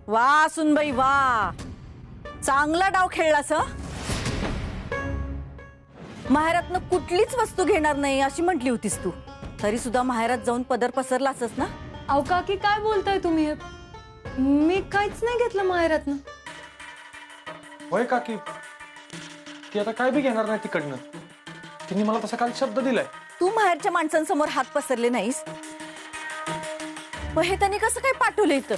वा सुनबाई वा, चांगला डाव खेळलास हं. माहेरातनं कुठलीच वस्तू घेणार नाही अशी म्हटली होतीस तू, तरी सुद्धा माहेरात जाऊन पदर पसरलासच ना. अहो काकी काय बोलताय तुम्ही? मी काहीच नाही घेतलं माहेरातनं. होय काकी, ती आता काय बी घेणार नाही तिकडनं. तिने मला तसा काल शब्द दिलाय. तू माहेरच्या माणसांसमोर हात पसरले नाहीस, मग हे त्यांनी कसं काय पाठवलं इथं?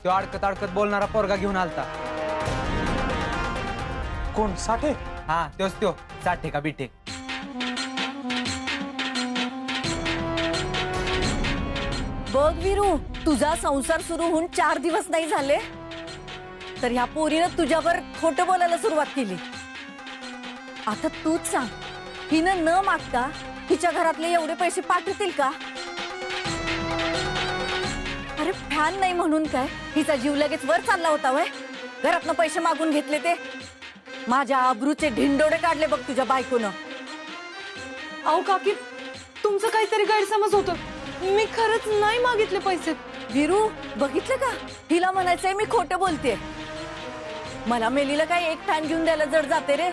तो अडकत अडकत बोलणारा पोरगा घेऊन आलता. कोण? साठे? हा तोच तो, साठे का बिठे. बघ वीरू, तुझा संसार सुरू होऊन 4 दिवस नाही झाले तर ह्या पोरीनं तुझ्यावर खोटं बोलायला सुरुवात केली. आता तूच सांग, हिनं न मागता हिच्या घरातले एवढे पैसे पाठवतील का? अरे फॅन नाही म्हणून काय हिचा जीव लगेच वर चालला होता वय? घरातनं पैसे मागून घेतले ते. माझ्या आबरूचे ढिंडोडे काढले बघ तुझ्या बायकोनं. अहो काकी, तुमचं काहीतरी गैरसमज होतं. मी खरंच नाही मागितले पैसे. वीरू बघितलं का, हिला म्हणायचंय मी खोटं बोलते. मला मेलीला काय एक फॅन घेऊन द्यायला जड जाते रे.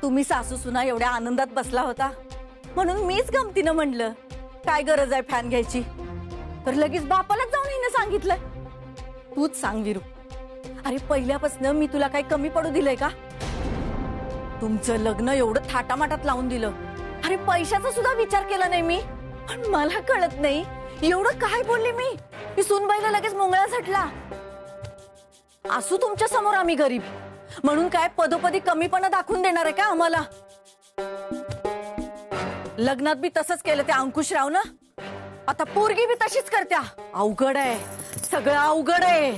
तुम्ही सासू सुना एवढ्या आनंदात बसला होता म्हणून मीच गमतीनं म्हणलं काय गरज आहे फॅन घ्यायची, तर लगेच बापालाच जाऊन हिने सांगितलं. तूच सांग वीरू, अरे पहिल्यापासून मी तुला काही कमी पडू दिलंय का? तुमचं लग्न एवढं थाटामाटात लावून दिलं, अरे पैशाचा सुद्धा विचार केला नाही मी. पण मला कळत नाही एवढं काय बोलले मी सुनबाईला लगेच मुंगळा झटला. असू तुमच्या समोर आम्ही गरीब म्हणून काय पदोपदी कमीपणा दाखवून देणार आहे का आम्हाला? लग्नात बी तसंच केलं त्या अंकुशराव ना, आता पोरगी बी तशीच करत्या. अवघड आहे, सगळं अवघड आहे.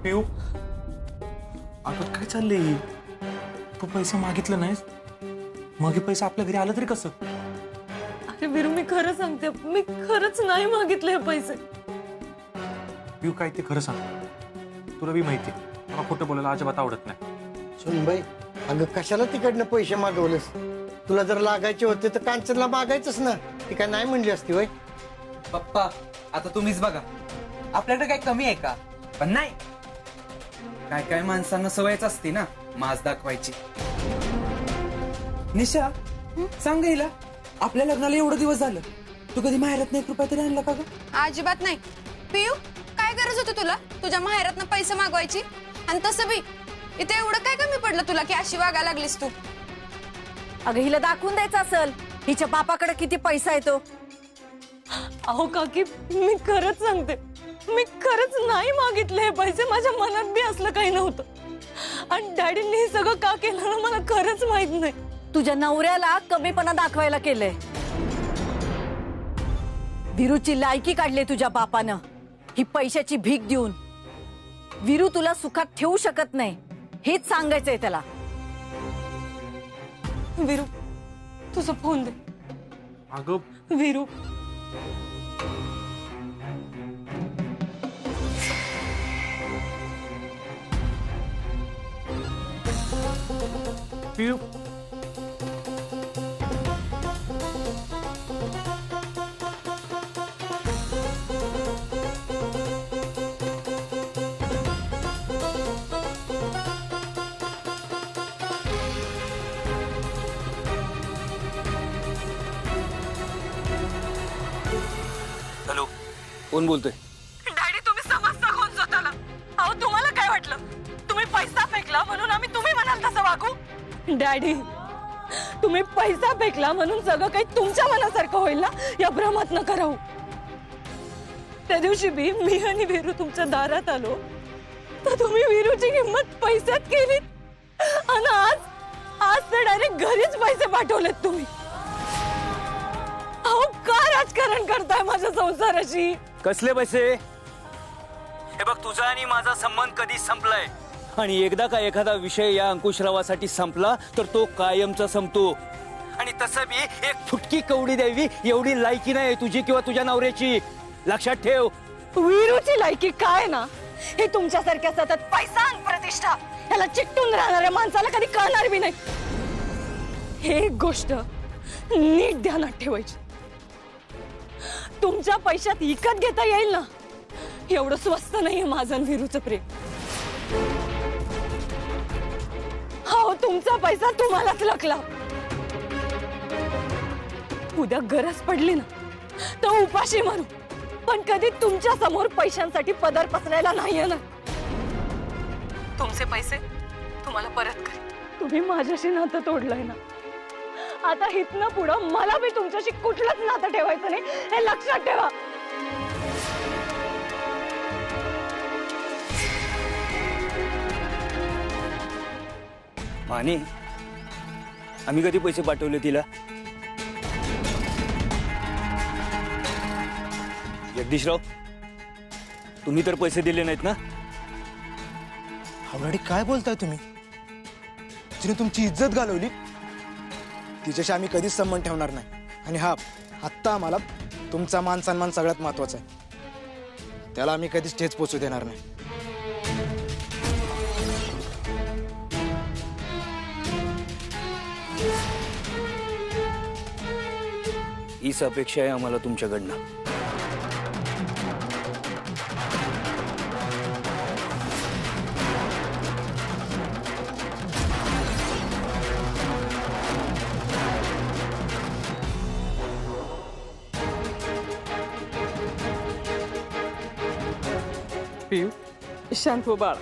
पिऊ, अगं काय चाललंय? तू पैसे मागितलं नाहीस, मग हे पैसे आपल्या घरी आलं तरी कसं? अरे वीरू, मी खरं सांगते, मी खरंच नाही मागितले पैसे. पिऊ काय ते खरं सांग, तुला बी माहिती मला खोटं बोलायला अजिबात आवडत नाही. सुनबाई, अगं कशाला तिकडनं पैसे मागवलेस? तुला जर लागायचे होते तर कांचनला मागायचंच ना. ती काय नाही म्हणली असती वय? पप्पा आता तुम्हीच बघा, आपल्याकडे काही कमी आहे का? पण नाही, काय काय माणसांना सवयच असते ना माज दाखवायची. निशा सांग हिला, आपल्या लग्नाला एवढं दिवस झालं, तू कधी माहेरात नाही रुपया तरी आणला का ग? अजिबात नाही. पियू, काय गरज होती तुला तुझ्या माहेरातनं पैसे मागवायची? आणि तसं बी इथे एवढं काय कमी पडलं तुला की अशी वागायला लागलीस तू? अगं हिला दाखवून द्यायचं असेल हिच्या बापाकडे किती पैसा येतो. अहो काकी, मी खरंच सांगते, मी खरंच नाही मागितले हे पैसे. माझ्या मनात बी असलं काही नव्हतं. आणि डॅडींनी हे सगळं का केलं ना मला खरंच माहित नाही. तुझ्या नवऱ्याला कमीपणा दाखवायला केलंय. वीरूची लायकी काढली तुझ्या बापानं ही पैशाची भीक देऊन. वीरू तुला सुखात ठेवू शकत नाही हेच सांगायचंय त्याला. वीरू, तुझा फोन दे. अगं वीरू, पिऊ, हॅलो, कोण बोलतोय? डॅडी तुम्ही समजता कोण स्वतःला? अहो तुम्हाला काय वाटलं, तुम्ही पैसा फेकला म्हणून आम्ही तुम्ही म्हणाल तसं वागू? डॅडी, तुम्ही पैसा फेकला म्हणून सगळं काही तुमच्या मनासारखं होईल ना, या भ्रमात नका राहू. त्या दिवशी बी मी आणि वीरू तुमच्या दारात आलो तर तुम्ही वीरूची किंमत पैशात केलीत आणि आज आज तर डायरेक्ट घरीच पैसे पाठवलेत तुम्ही. अहो का राजकारण करताय माझ्या संसाराशी? कसले पैसे? हे बघ, तुझा आणि माझा संबंध कधीच संपलाय आणि एकदा का एखादा विषय या अंकुशरावासाठी संपला तर तो कायमचा संपतो. आणि तसं बी एक फुटकी कवडी द्यावी एवढी लायकी नाही तुझी किंवा तुझ्या नवऱ्याची. लक्षात ठेव. वीरूची लायकी काय ना हे तुमच्यासारख्या सतत पैसा आणि प्रतिष्ठा याला चिकटून राहणाऱ्या माणसाला कधी कळणार बी नाही. हे एक गोष्ट नीट ध्यानात ठेवायची. तुमच्या पैशात विकत घेता येईल ना एवढं स्वस्त नाहीये माझं आणि वीरूचं प्रेम. हो, तुमचा पैसा तुम्हालाच लकला. उद्या गरज पडली ना तर उपाशी मारू, पण कधी तुमच्या समोर पैशांसाठी पदर पसरायला नाहीये ना. तुमचे पैसे तुम्हाला परत कर. तुम्ही माझ्याशी नातं तोडलंय ना, आता इथनं पुढं मला बी तुमच्याशी कुठलंच नातं ठेवायचं नाही हे लक्षात ठेवा. माने, आम्ही कधी पैसे पाठवले तिला? जगदीशराव, तुम्ही तर पैसे दिले नाहीत ना? हावराडी काय बोलताय तुम्ही? जिने तुमची इज्जत घालवली तिच्याशी आम्ही कधीच संबंध ठेवणार नाही. आणि हा आत्ता आम्हाला तुमचा मान सन्मान सगळ्यात महत्वाचा आहे. त्याला आम्ही कधीच ठेच पोचू देणार नाही. हीच अपेक्षा आहे आम्हाला तुमच्याकडनं. पिऊ शांत हो बाळा,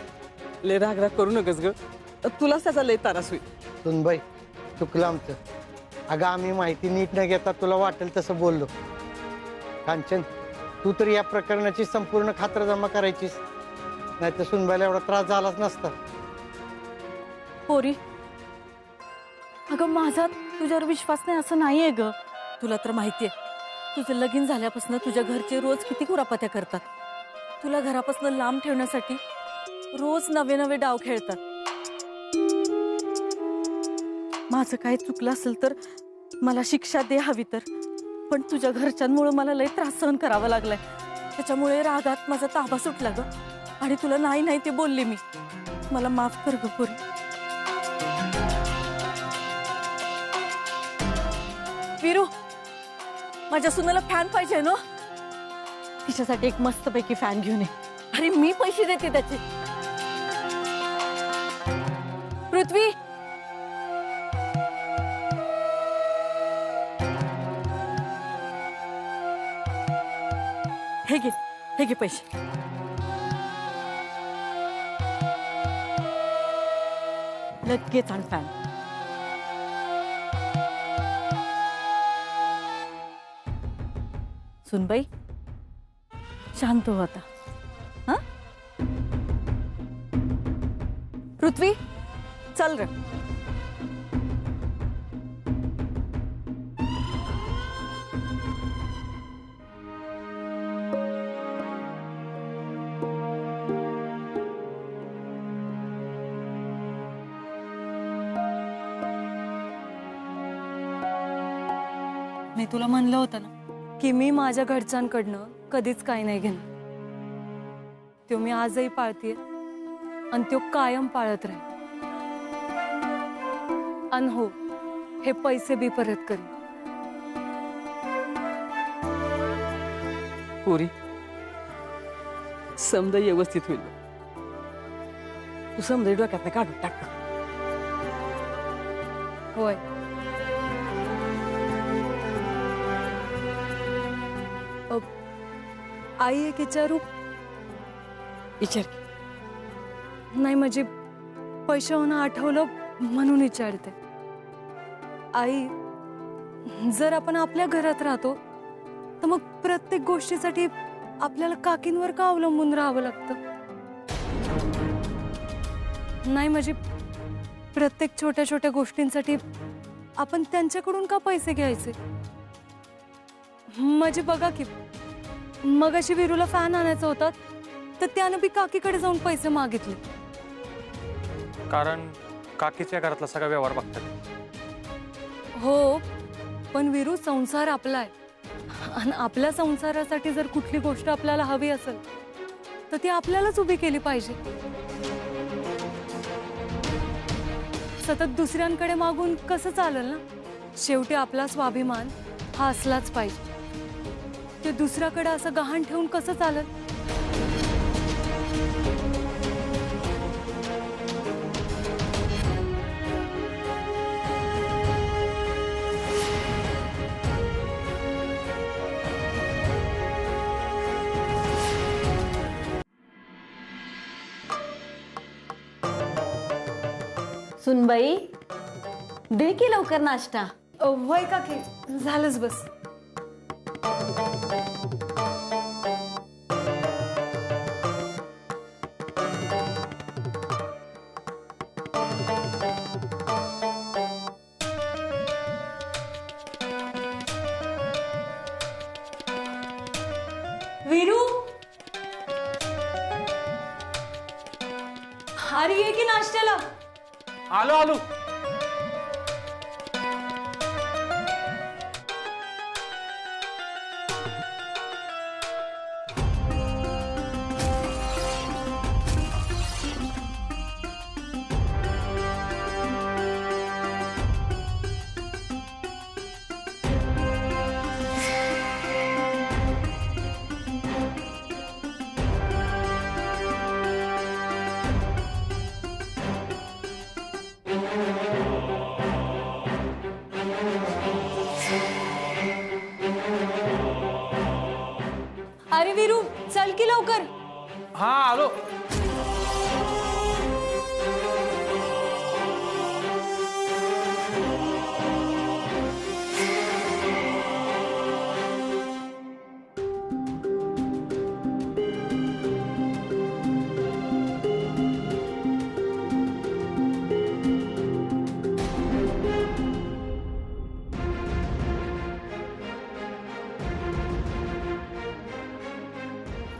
लय रागराग करू नकस ग, तुलाच त्याचा लय त्रास होईल. सुनबाई, चुकलं आमचं. अगं आम्ही माहिती नीट न घेता तुला वाटेल तसं बोललो. कांचन, तू तर या प्रकरणाची संपूर्ण खातरजमा करायचीस, नाही तर सुनबाईला एवढा त्रास झालाच नसता. पोरी, अगं माझा तुझ्यावर विश्वास नाही असं नाहीये ग. तुला तर माहितीये तुझं लगीन झाल्यापासून तुझ्या घरचे रोज किती कुरापत्या करतात. तुला घरापासून लांब ठेवण्यासाठी रोज नवे नवे डाव खेळतात. माझं काय चुकलं असेल तर मला शिक्षा दे हवी तर, पण तुझ्या घरच्यांमुळे मला लय त्रास सहन करावा लागलाय. त्याच्यामुळे रागात माझा ताबा सुटला ग आणि तुला नाही नाही ते बोलले मी. मला माफ कर ग पोरी. वीरू, माझ्या सुनाला फॅन पाहिजे ना, तिच्यासाठी एक मस्तपैकी फॅन घेऊन ये. अरे मी पैसे देते त्याचे. पृथ्वी, हे घे पैसे. लगेच आण फॅन. सुनबाई, शांत हो आता. हा, पृथ्वी चल रे. मी तुला म्हणलं होतं ना की मी माझ्या घरच्यांकडनं कधीच काही नाही घेणार. तो मी आजही पाळतीये आणि तो कायम पाळत राहील. आणि हो, हे पैसे बी परत करीन. पुरी समजा व्यवस्थित होईल. तू समजा डोक्यात काढून टाक. होय, आई एक विचारू? विचार. नाही म्हणजे पैशावरून आठवलं म्हणून विचारते. आई, जर आपण आपल्या घरात राहतो तर मग प्रत्येक गोष्टीसाठी आपल्याला काकींवर का अवलंबून राहावं लागतं? नाही म्हणजे प्रत्येक छोट्या छोट्या गोष्टींसाठी आपण त्यांच्याकडून का पैसे घ्यायचे? म्हणजे बघा की मगाशी वीरूला फॅन आणायचा होता तर त्यानं बी काकीकडे जाऊन पैसे मागितले. कारण काकीच्या घरातला सगळा व्यवहार बघतात. हो, पण वीरू संसार आपला आहे आणि आपल्या संसारासाठी जर कुठली गोष्ट आपल्याला हवी असेल तर ती आपल्यालाच उभी केली पाहिजे. सतत दुसऱ्यांकडे मागून कसं चालेल ना? शेवटी आपला स्वाभिमान हा असलाच पाहिजे. ते दुसऱ्याकडे असं गहाण ठेवून कसं चालेल? सुनबाई, दे की लवकर नाश्ता. वय काकी, झालंच बस. वीरू, अरे ये की नाश्त्याला. आलो आलो. अरे वीरू, चल की लवकर. हा आलो.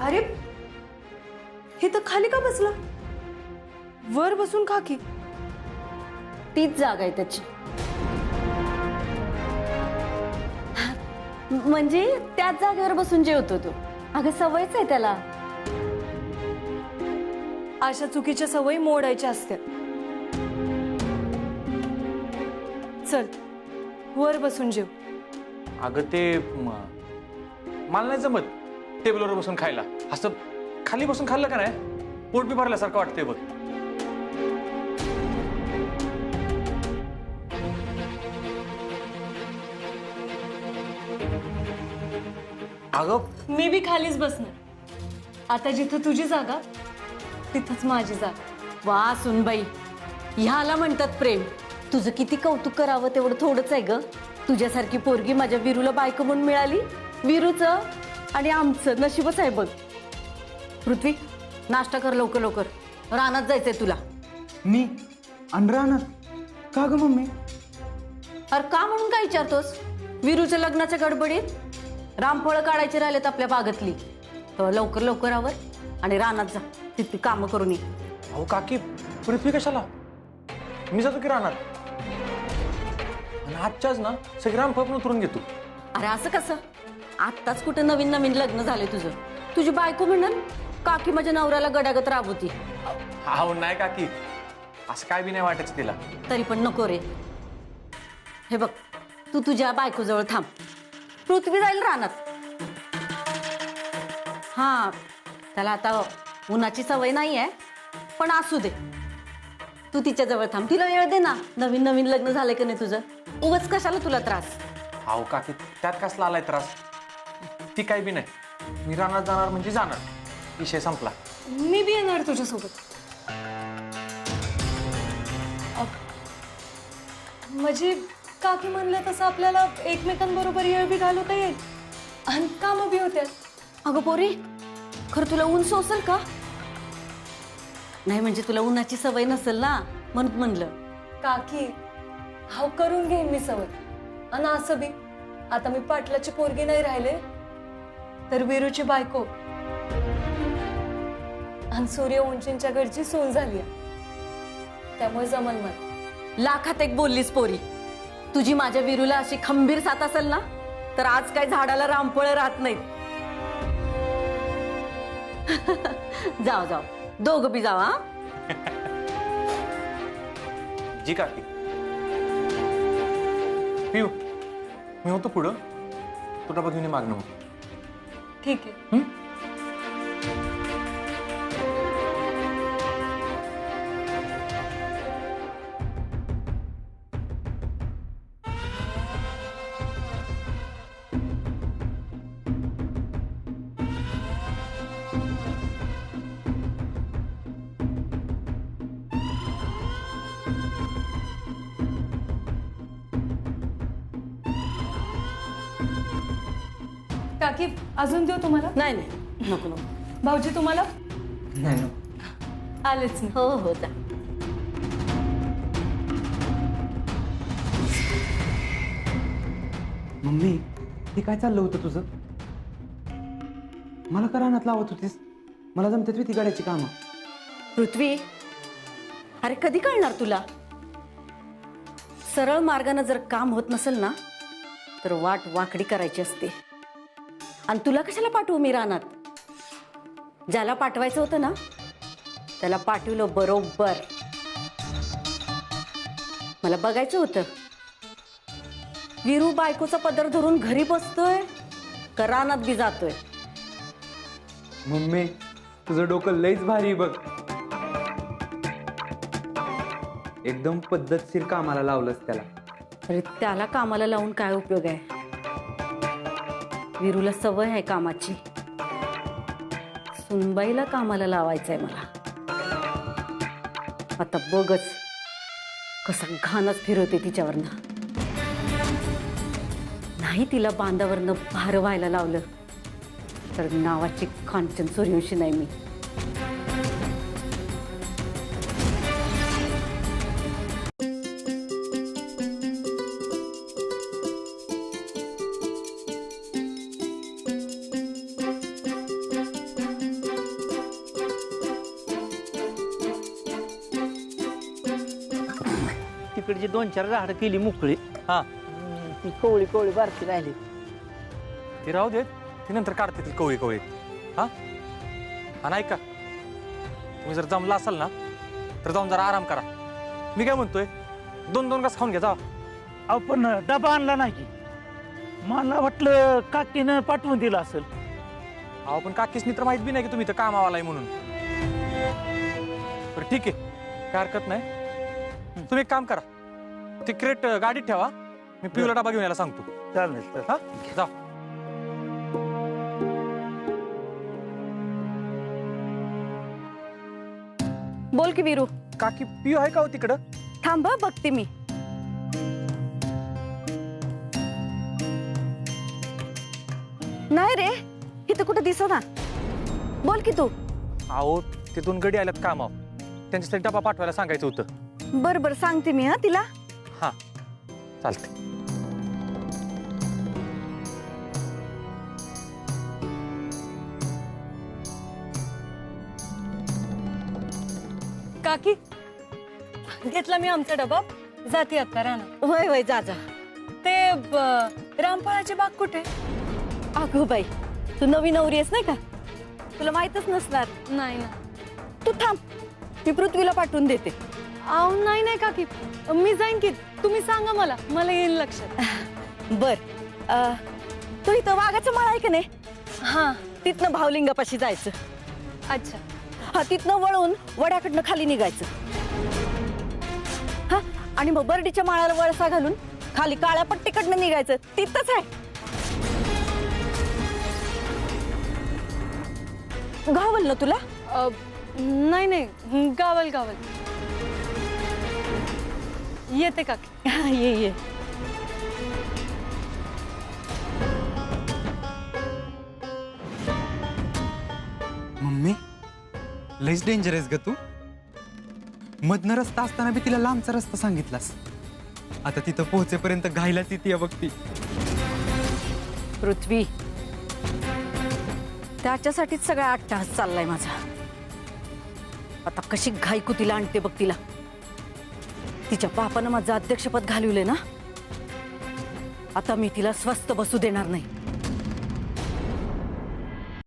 अरे हे तर खाली का बसला? वर बसून खा की. तीच जागा आहे त्याची. म्हणजे त्याच जागेवर बसून जेवतो तो. अगं सवयच आहे त्याला. अशा चुकीच्या सवयी मोडायच्या असत्या. चल वर बसून जेव. अगं ते मला नाही जमत टेबलवर बसून खायला. असं खाली बसून खाल्लं का नाही पोट बी भरल्यासारखं वाटतंय बघ. अगं मी बी खालीच बसणार. आता जिथं तुझी जागा तिथंच माझी जागा. वा सुनबाई, ह्याला म्हणतात प्रेम. तुझं किती कौतुक करावं तेवढं थोडंच आहे ग. तुझ्यासारखी पोरगी माझ्या वीरूला बायको म्हणून मिळाली. वीरूचं आणि आमचं नशीबच आहे बघ. पृथ्वी, नाश्ता कर लवकर लवकर. रानात जायचंय तुला. मी आणि राहणार का ग मम्मी? अरे का म्हणून काय विचारतोस? वीरूच्या लग्नाच्या गडबडीत रामफळं काढायची राहिलेत आपल्या बागेतली. तर लवकर लवकर आवर आणि रानात जा. तिथली कामं करून ये. अहो काकी, पृथ्वी कशाला? मी जातो की राहणार. आणि आजच्याच ना सगळी रामफळ पण उतरून घेतो. अरे असं कसं? आत्ताच कुठं नवीन नवीन लग्न झाले तुझं. तुझी बायको म्हणून काकी माझ्या नवऱ्याला गड्यागत राबवती. अहो नाही काकी, असं काय बी नाही वाटायचं तिला. तरी पण नको रे. हे बघ, तू तुझ्या बायकोजवळ थांब. पृथ्वी जाईल रानात. हा, त्याला आता उन्हाची सवय नाही आहे, पण असू दे. तू तिच्या जवळ थांब. तिला वेळ दे ना. नवीन नवीन लग्न झालंय का नाही तुझं? उगाच कशाला तुला त्रास? अहो काकी, त्यात कसला आलाय त्रास? ती काय बी नाही. मी रानात जाणार म्हणजे जाणार. विषय संपला. मी बी येणार तुझ्यासोबत. म्हणजे काकी म्हणलं तसं आपल्याला एकमेकांबरोबर येळ बी घालवता येईल आणि कामं बी होत्यात. अगं पोरी, खरं तुला ऊन सोसल का? नाही म्हणजे तुला उन्हाची सवय नसेल ना, म्हणून म्हणलं. काकी हाव करून घेईन मी सवय. आणि असं बी आता मी पाटलाची पोरगी नाही राहिले तर वीरूची बायको आणि सूर्यवंशींच्या घरची सून झाली. त्यामुळे जमल मला. लाखात एक बोललीस पोरी. तुझी माझ्या वीरूला अशी खंबीर साथ असेल ना तर आज काय झाडाला रामफळ राहत नाहीत. जाओ जाओ दोघं बी जावा. जी काकी. पिऊ मी होतो पुढं, तू डबा घेऊन ये मागणं मग. ठीक आहे. काकी अजून देऊ तुम्हाला? नाही नाही नको नको. भाऊजी तुम्हाला? नाही आलेच ना. हो हो जा. मम्मी हे काय चाललं होतं तुझं? मला का रानात लावत होतीस? मला जमतात ती गाड्याची कामं. पृथ्वी अरे कधी कळणार तुला? सरळ मार्गाने जर काम होत नसेल ना तर वाट वाकडी करायची असते. आणि तुला कशाला पाठवू मी रानात? ज्याला पाठवायचं होतं ना त्याला पाठवलं बरोबर. मला बघायचं होतं वीरू बायकोचा पदर धरून घरी बसतोय का रानात बी जातोय. मम्मी तुझं डोकं लईच भारी बघ. एकदम पद्धतशीर कामाला लावलंस त्याला. अरे त्याला कामाला लावून काय उपयोग आहे? वीरूला सवय आहे कामाची. सुनबाईला कामाला लावायचंय मला. आता बघच कसा घाणच फिरवते तिच्यावरनं. नाही तिला बांधावरनं भार व्हायला लावलं तर नावाची कांचन सूर्यवंशी नाही मी. तिकडची 2-4 झाडं केली मोकळी. हा ती कवळी कवळी बारकी राहिली. ती राहू देत, ती नंतर काढते ती कवळी कवळी. हा आणि ऐका, तुम्ही जर जमला असाल ना तर जाऊन जरा आराम करा. मी काय म्हणतोय 2-2 घास खाऊन घ्या जा. अहो पण डबा आणला नाही की. मला वाटलं काकीनं पाठवून दिला असेल. अहो पण काकीसनी तर माहित बी नाही की तुम्ही इथं कामावाला आहे म्हणून. तर ठीक आहे, काय हरकत नाही. तुम्ही एक काम करा, ती क्रेट गाडीत ठेवा, मी पिऊला डबा घेऊन यायला सांगतो. चालेल. हा जा. बोल की वीरू. काकी पिऊ आहे का हो तिकडं? थांब हं, बघते मी. नाही रे, इथं कुठं दिसना. बोल की तू. अहो ते 2 गडी आल्यात कामावर, त्यांच्यासाठी डबा पाठवायला सांगायचं होतं. बरं बरं सांगते मी. हा तिला. हा चालते. काकी घेतला मी आमचा डबा. जाते आता रानात. वय वय जा जा. ते रामफळाची बाग कुठे? अगो बाई, तू नवी नवरी आहेस नाही का, तुला माहितच नसणार. नाही ना. तू थांब, मी पृथ्वीला पाठवून देते. अहो नाही नाही काकी, मी जाईन की. तुम्ही सांगा मला येईल लक्षात. बर तू इथं वाघाचं माळ आहे का नाही? हा तिथनं भावलिंगापाशी जायचं. अच्छा. हा तिथनं वळून वड्याकडनं खाली निघायचं. हा आणि मग बर्डीच्या माळाला वळसा घालून खाली काळ्या पट्टीकडनं निघायचं. तिथंच आहे. गावल ना तुला? नाही नाही, गावल. येते काकी. ये. मम्मी लईच डेंजरस ग तू. मधनं रस्ता असताना बी तिला लांबचा रस्ता सांगितलास. आता तिथं पोहोचेपर्यंत घायलाच येते बघ ती. पृथ्वी, त्याच्यासाठीच सगळा अट्टहास चाललाय माझा. आता कशी घाईकू तिला आणते बघ तिला. तिच्या बापानं माझं अध्यक्षपद घालवलंय ना, आता मी तिला स्वस्थ बसू देणार नाही.